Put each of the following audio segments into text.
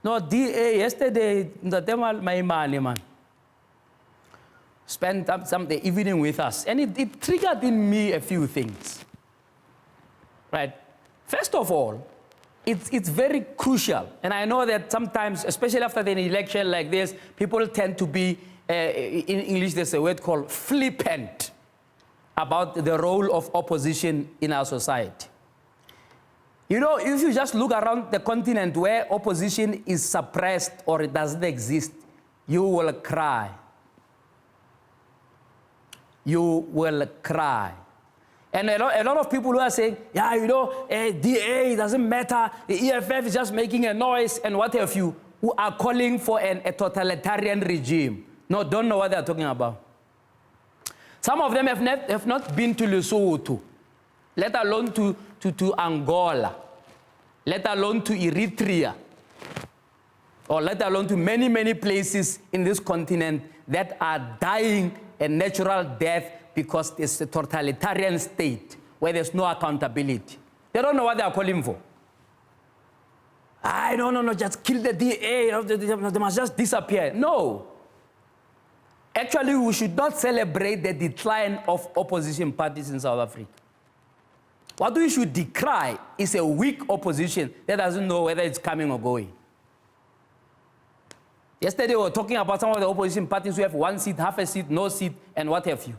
No, DA, yesterday, my money, man. Spent some the evening with us, and it triggered in me a few things. Right? First of all, it's very crucial, and I know that sometimes, especially after an election like this, people tend to be, in English there's a word called flippant about the role of opposition in our society. You know, if you just look around the continent where opposition is suppressed or it doesn't exist, you will cry. You will cry. And a lot of people who are saying, yeah, you know, DA doesn't matter, the EFF is just making a noise, and what have you, who are calling for a totalitarian regime. No, don't know what they're talking about. Some of them have not been to Lesotho, let alone to Angola, let alone to Eritrea, or let alone to many, many places in this continent that are dying a natural death because it's a totalitarian state where there's no accountability. They don't know what they are calling for. No, just kill the DA, they must just disappear. No. Actually, we should not celebrate the decline of opposition parties in South Africa. What we should decry is a weak opposition that doesn't know whether it's coming or going. Yesterday, we were talking about some of the opposition parties who have 1 seat, half a seat, no seat, and what have you.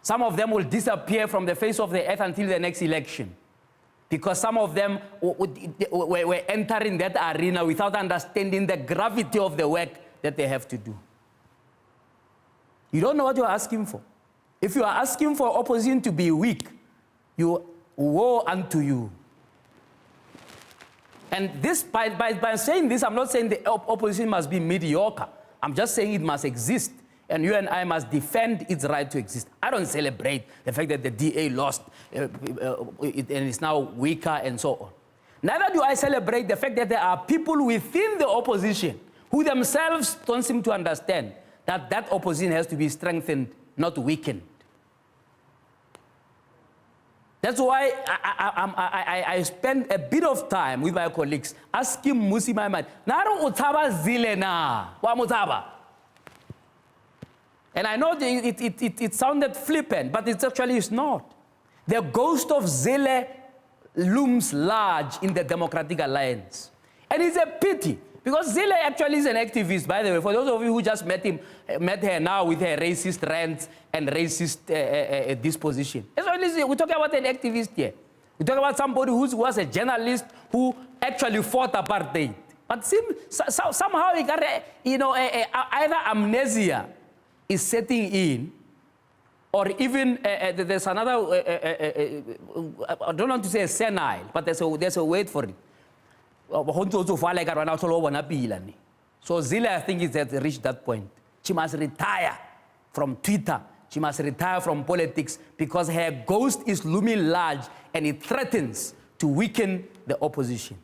Some of them will disappear from the face of the earth until the next election, because some of them were entering that arena without understanding the gravity of the work that they have to do. You don't know what you're asking for. If you are asking for opposition to be weak, woe unto you. And this, by saying this, I'm not saying the opposition must be mediocre. I'm just saying it must exist, and you and I must defend its right to exist. I don't celebrate the fact that the DA lost and is now weaker and so on. Neither do I celebrate the fact that there are people within the opposition who themselves don't seem to understand that opposition has to be strengthened, not weakened. That's why I spend a bit of time with my colleagues asking Musi Maiman, Naro utaba Zille na, wa mutaba? And I know it sounded flippant, but it actually is not. The ghost of Zille looms large in the Democratic Alliance. And it's a pity, because Zille actually is an activist, by the way. For those of you who just met her now with her racist rants and racist disposition. We're talking about an activist here. We're talking about somebody who was a journalist who actually fought apartheid. But somehow, either amnesia is setting in, or even there's another, I don't want to say senile, but there's a word for it. So Zille, I think, is has reached that point. She must retire from Twitter. She must retire from politics, because her ghost is looming large and it threatens to weaken the opposition.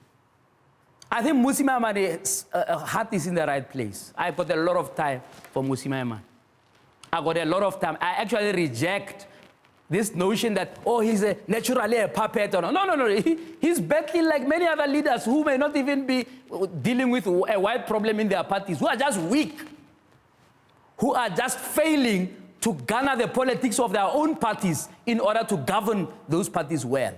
I think Musi Maiman's heart is in the right place. I've got a lot of time for Musi Maiman. I got a lot of time. I actually reject this notion that, he's naturally a puppet. No. He's battling like many other leaders who may not even be dealing with a wide problem in their parties, who are just weak, who are just failing to garner the politics of their own parties in order to govern those parties well.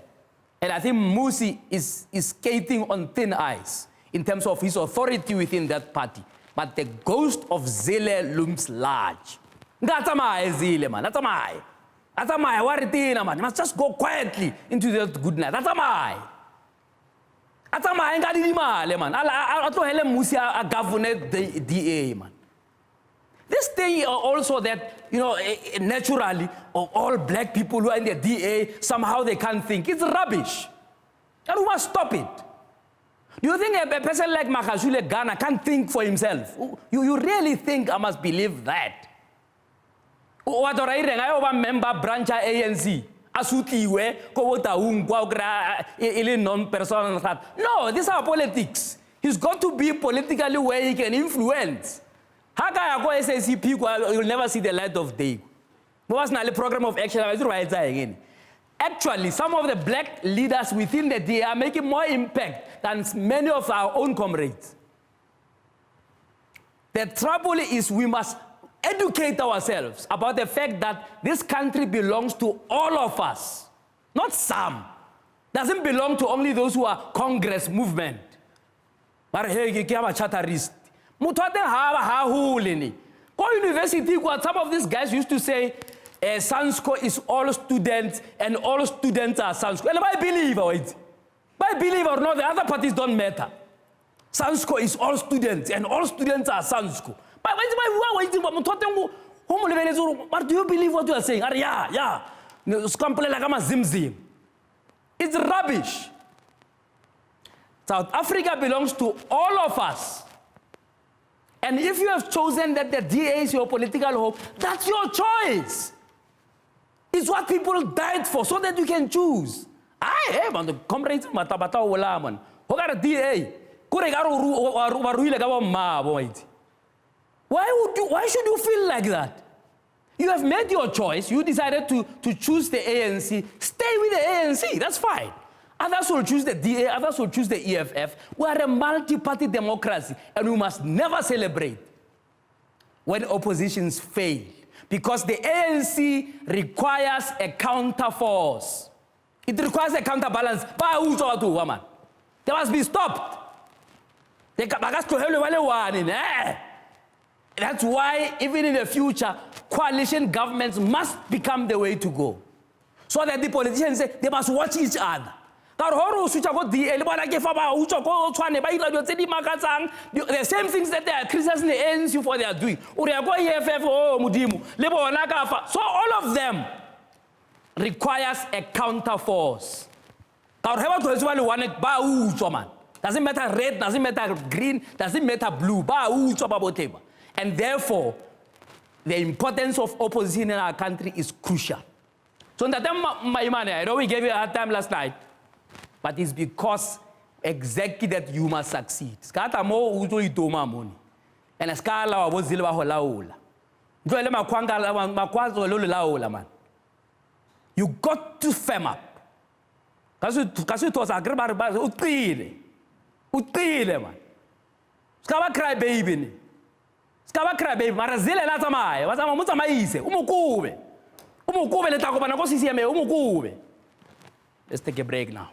And I think Musi is skating on thin ice in terms of his authority within that party. But the ghost of Zille looms large. Ngatamai Zille, man. Ngatamai. Ngatamai. Waritina, man. You must just go quietly into that good night. Ngatamai. Ngatamai. Ngadidimale, man. Ato Helen Musi a governor the DA, man. This thing also that, naturally, all black people who are in the DA, somehow they can't think. It's rubbish. And we must stop it. Do you think a person like Makashule Ghana can't think for himself? You really think I must believe that? What I member branch ANC. No, these are politics. He's got to be politically where he can influence. How can I go SACP? You'll never see the light of day. What's not a program of action? Actually, some of the black leaders within the DA are making more impact than many of our own comrades. The trouble is we must educate ourselves about the fact that this country belongs to all of us, not some. Doesn't belong to only those who are Congress movement. But hey, you have a charterist. Mutwate ha hulini. Go university, some of these guys used to say, Sansco is all students and all students are Sansco. And I believe it. I believe or not, the other parties don't matter. Sansco is all students and all students are Sansco. But do you believe what you are saying? Yeah. It's rubbish. South Africa belongs to all of us. And if you have chosen that the DA is your political home, that's your choice. It's what people died for, so that you can choose. I am on the comrades Matabata Wolaman. Who got a DA? Why should you feel like that? You have made your choice. You decided to choose the ANC. Stay with the ANC. That's fine. Others will choose the DA. Others will choose the EFF. We are a multi-party democracy, and we must never celebrate when oppositions fail, because the ANC requires a counterforce. It requires a counterbalance. They must be stopped. That's why, even in the future, coalition governments must become the way to go. So that the politicians say they must watch each other. The same things that they are criticizing the ANC for, they are doing. So all of them requires a counterforce. Doesn't matter red, doesn't matter green, doesn't matter blue. And therefore, the importance of opposition in our country is crucial. So in that time, I know we gave you a hard time last night, but it's because exactly that you must succeed. Skata mo uzo itoma moni. And skala wa Zille wa holaula. Njoele makwazo lolo laula man. You got to firm up. Kasu to sa greba utile man. Skaba cry baby ni. Skaba cry baby mara Zille la tamaye. Wazama mutamaise umukube. Umukube le takobana ko CCM umukube. Let's take a break now.